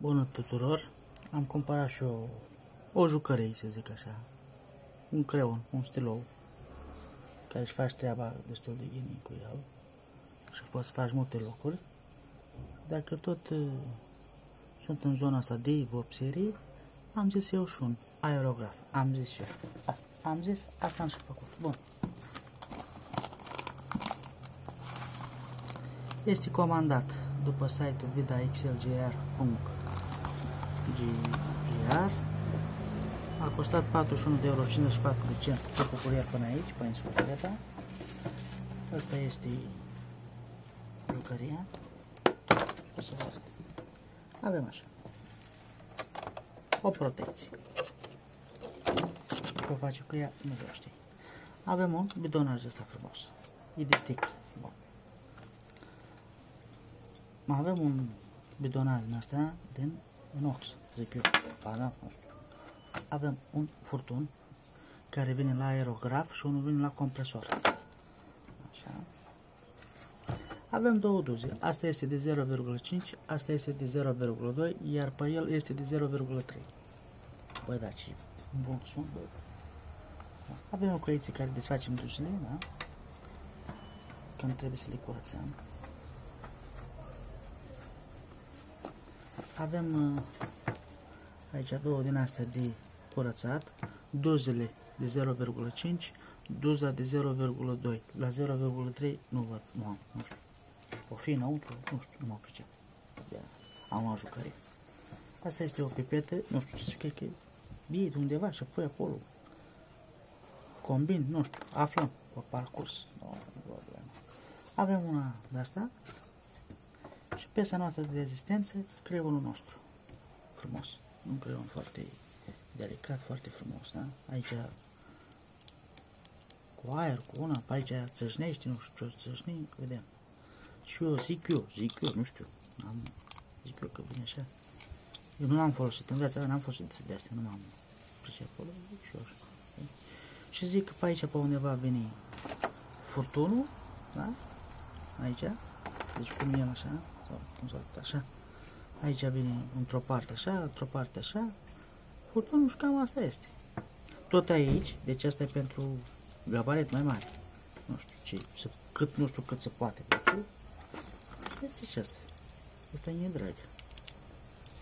Bună tuturor! Am cumpărat și eu o jucărei, să zic așa, un creion, un stilou, care își faci treaba destul de bine cu el și poți să faci multe lucruri. Dacă tot sunt în zona asta de vopserii, am zis eu și un aerograf. Am zis și eu. Am zis, asta am și făcut. Bun. Este comandat după site-ul vidaxlgr.gr. A costat 41,54 € cu curier până aici, pe insuleta. Asta este jucăria. O să vă arăt. Avem așa o protecție. Ce o face cu ea, nu știu. Avem un bidonaj ăsta frumos. E de sticlă. Bun. Mai avem un bidonaj din asta din inox, zic eu. Da, nu știu. Avem un furtun care vine la aerograf și unul vine la compresor. Așa. Avem două duze. Asta este de 0,5, asta este de 0,2, iar pe el este de 0,3. Băi, da, ce bun sunt, bă. Avem o căiță care desfacem duzele, da? Când trebuie să le curățăm. Avem aici două din astea de curățat, duzele de 0,5, duza de 0,2. La 0,3 nu văd, nu știu. O fi înăuntru, nu știu, nu mă pricep. Am o jucărie. Asta este o pipetă, nu știu ce, cred că e bine de undeva și pui acolo. Combin, nu știu, aflăm pe parcurs. Avem una de asta și piesa noastră de rezistență, creionul nostru. Frumos. Un creion foarte delicat, foarte frumos, da? Aici cu aer, cu una, pe aici țâșnește, nu știu ce țâșni, vedem. Și eu zic eu, nu știu, zic eu că vine așa. Eu nu l-am folosit, în viața mea n-am folosit de astea, nu m-am pricep acolo, zic și eu așa. Și zic că pe aici, pe undeva vine furtunul, da? Aici, deci cum e el așa, sau cum s-a arătat așa. Aici vine într-o parte așa, într-o parte așa, furtunul și cam asta este. Tot aici, deci asta e pentru gabaret mai mare. Nu știu ce, nu știu cât se poate. Este și asta. Asta e drag.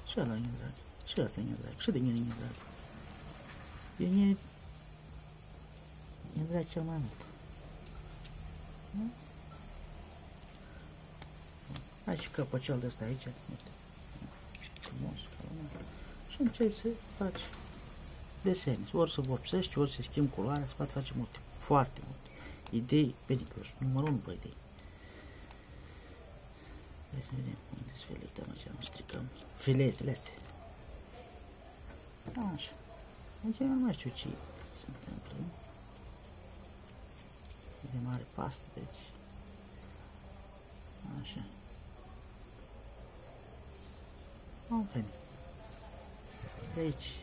Și ăla e drag. Și asta e drag. Și de mine e drag. De mine e drag cel mai mult. Da? Hai și căpăcel de ăsta aici. Frumos. Și începi să faci desene. Ori să vopsești, ori să schimbi culoarea, să poate face multe. Foarte multe. Idei periculoase. Numărul 1 pe idei. Hai să vedem unde se filetăm așa, nu stricăm filetele astea. Așa. Deci eu nu mai știu ce se întâmplă. E de mare pastă, deci. Așa. Am venit. De aici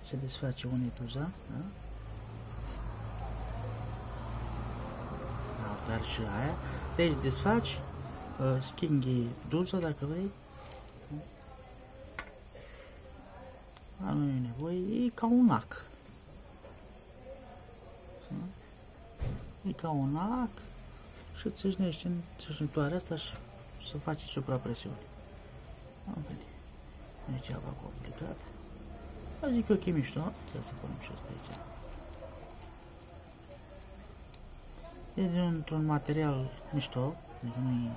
se desface uniduza, da? Dar și aia. De aici desfaci, schimbi duza dacă vrei. Nu e nevoie, e ca un ac. E ca un ac și țâșnești în țâșnitoarea asta și să faci suprapresiune. Am venit. Nu e ceva complicat. Dar zic eu că e mișto. Trebuie să punem și asta aici. E dintr-un material mișto. Deci nu e...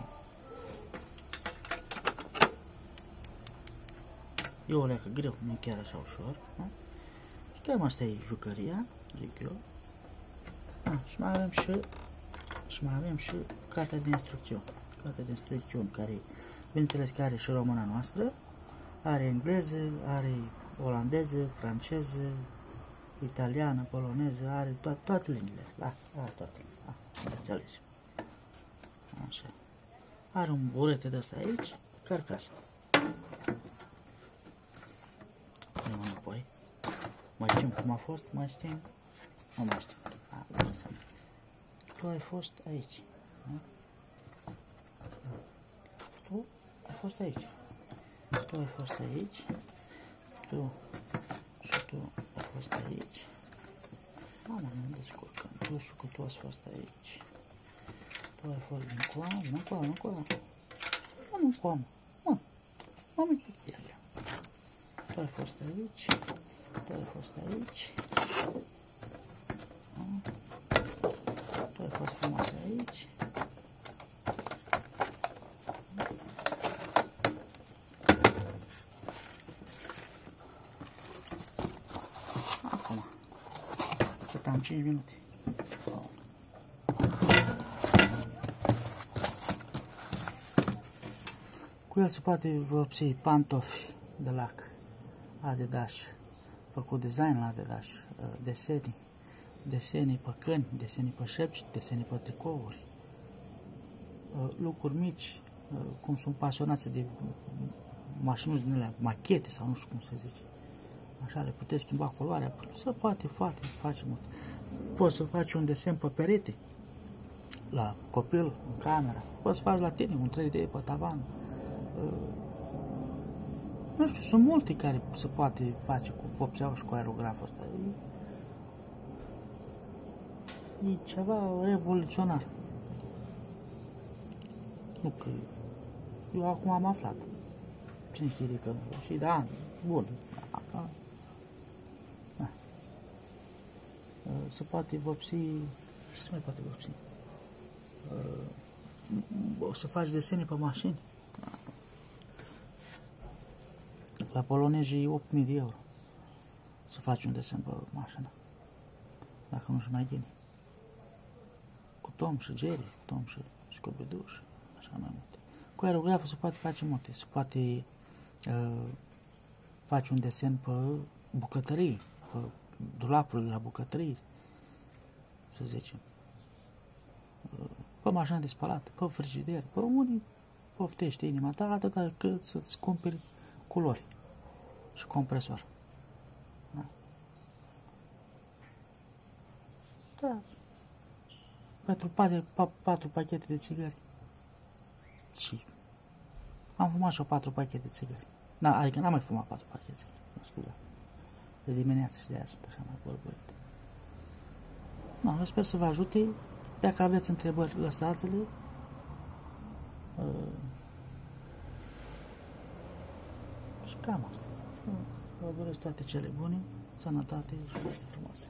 E o leacă greu, nu e chiar așa ușor. Da? Și cam asta e jucăria, zic eu. Și mai avem și cartea de instrucțiuni. Cartea de instrucțiuni care, bineînțeles că are și româna noastră, are engleză, are olandeză, franceză, italiană, poloneză, are toate limbile. Da, are toate limbile. Da, înțelegi. Așa. Are un burete de asta aici, carcasă. Punem înapoi. Mai știm cum a fost? Mai știm? Nu mai știm. Tu ai fost aici. Da? Tu ai fost aici. Tu ai fost aici. Tu și tu ai fost aici. Mama, ne descurcăm. Tu și cu tu ați fost aici. Tu ai fost din coamă, nu coamă, nu coamă. Nu coamă. Mă mic pielea. Tu ai fost aici. Tu ai fost aici. Tu ai fost frumos aici. Acum. Cât am 5 minute. Cu el se poate vopsi pantofi de lac Adidas, făcut design la Adidas, desene pe căni, desene pe șepci, desene pe tricouri, lucruri mici, cum sunt pasionați de mașinuți din alea, machete sau nu știu cum se zice. Așa, le puteți schimba culoarea, se poate face mult. Poți să faci un desen pe perete, la copil, în camera, poți să faci la tine un 3D pe tavan. Nu știu, sunt multe care se poate face cu vopseaua și cu aerograful ăsta. E ceva revoluționar. Nu că eu acum am aflat. Cine știe că și da, bun. Da. Se poate vopsi, ce se mai poate vopsi? Să faci desene pe mașini. La polonezi e 8.000 de euro să faci un desen pe mașină. Dacă nu și mai gine. Cu Tom și Jerry, Tom și Scooby-Doo și așa mai multe. Cu aerograful se poate face multe. Se poate face un desen pe bucătării, pe dulapurile la bucătării, să zicem. Pe mașina de spălat, pe frigider, pe unii poftește inima ta, atâta cât să-ți cumperi culori și compresor. Da. Da. Pentru 4 pachete de țigări. Și am fumat și 4 pachete de țigări. Da, adică n-am mai fumat 4 pachete. Nu scuza. De dimineață și de aia sunt așa mai bolbărite. Da, eu sper să vă ajute. Dacă aveți întrebări, lăsați-le. Și cam asta. Vă doresc toate cele bune, sănătate și viață frumoasă.